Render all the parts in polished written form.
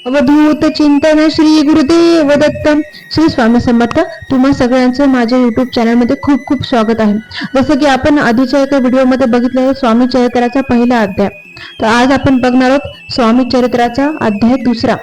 अवधूत चिंतन श्री गुरुदेव दत्त. श्री स्वामी समर्थ. तुम्हा सगळ्यांचं माझ्या युट्यूब चॅनलमध्ये खूप खूप स्वागत आहे. जसं की आपण आधीच्या एका व्हिडिओमध्ये बघितलं स्वामी चरित्राचा पहिला अध्याय, तर आज आपण बघणार आहोत स्वामी चरित्राचा अध्याय दुसरा.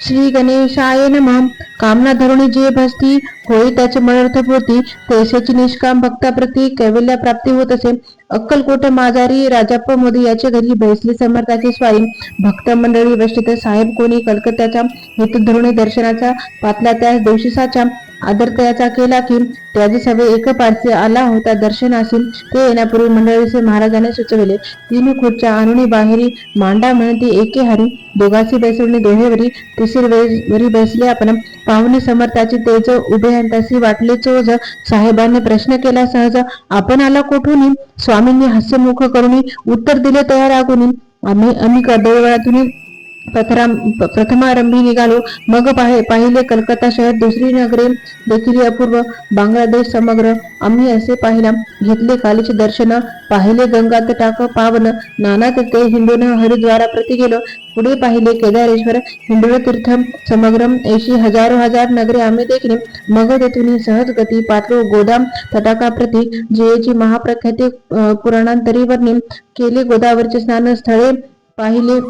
श्री गणेशाय नमः. कामना धरुणी जे भसती होई त्याचे मनर्थपूर्ती, तैसेची निष्काम भक्ताप्रती कैवल्य प्राप्ती होत असे. अक्कलकोट माजारी राजाप्पा मोदी याच्या घरी बैसली समर्थाची स्वारी. भक्त मंडळी बसली तर साहेब कोणी कलकत्त्याचा हेतू धरुणी दर्शनाचा पातला त्या दिवशी साचा. आदरतयाचा केला की त्याची सवय एक पारसे आला होता दर्शनासी. ते येण्यापूर्वी मंडळीचे महाराजांनी सुचविले. तीन खुर्च्या आणून बाहेरी मांडा म्हणती एके हारी. दोघांची बैसवणी दोहेवरी, तिसरी वरी बैसले आपण. पाहुणी समर्थाची तेज उभे तशी वाटले चोज. साहेबांनी प्रश्न केला सहज, आपण आला कोठून? स्वामींनी हास्यमुख करून उत्तर दिले तयार आगुनी. आम्ही देवळातून प्रथमारंभी निघालो. मग पाहिले कलकत्ता शहर, दुसरी नगरे देखील अपूर्व, बांगलादेश समग्र आम्ही असे पाहिला. घेतले कालीचे दर्शन, पाहिले गंगा तटाक पावन. नाना तीर्थे हिंडून हरिद्वारा प्रति गेलो. पुढे पाहिले केदारेश्वर, हिंडून तीर्थ समग्र. ऐशी हजार नगरे आम्ही देखणे. मग तेथून सहज गती पातलो गोदाम तटाका प्रति, जेची महाप्रख्याती पुराणांतरी वर्णी. केले गोदावरचे स्नान, स्थळे पाहिले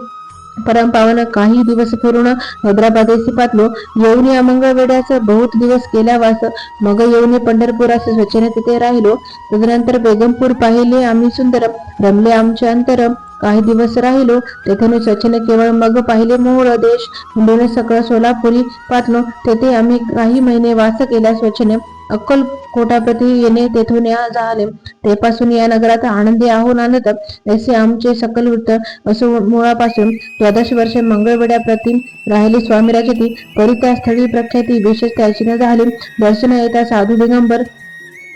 परम पावन. काही दिवस फिरून हैदराबादेसी पातलो. येऊन अमंगळ वेड्यास बहुत दिवस केला वास. मग येऊन पंढरपुरास स्वच्छने तिथे राहिलो. तदनंतर बेगमपूर पाहिले आम्ही सुंदर, रमले आमचे अंतर. काही दिवस राहिलो तेथून स्वच्छने केवळ. मग पाहिले मूळ देश, हिंडून सकळ सोलापुरी पातलो. तेथे आम्ही काही महिने वास केला स्वच्छने. अक्कलकोटाप्रती येणे तेथून या झाले. तेपासून या नगरात आनंदी आहो नांदत. ऐसे आमचे सकल वृत्त. असो मुळापासून 14 वर्षे मंगळवेड्या प्रति राहिली स्वामीराजे ती. तरी त्या स्थळी प्रख्याती विशेष त्याची न झाली. दर्शन येता साधू दिगंबर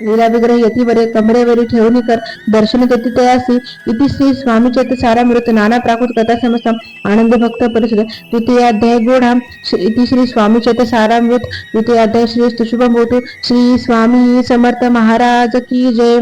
लीला विग्रह यतीवरे कमरेवरी ठेवून कर दर्शन देते तयासी. इति श्री स्वामी चरित सारामृत. नाना प्राकृत कथा समस्त आनंद भक्त परिषद. द्वितीय अध्याय गोढा. इति श्री स्वामी चरित सारामृत. द्वितीय अध्याय. श्री शुभम होतु. श्री स्वामी समर्थ महाराज की जय.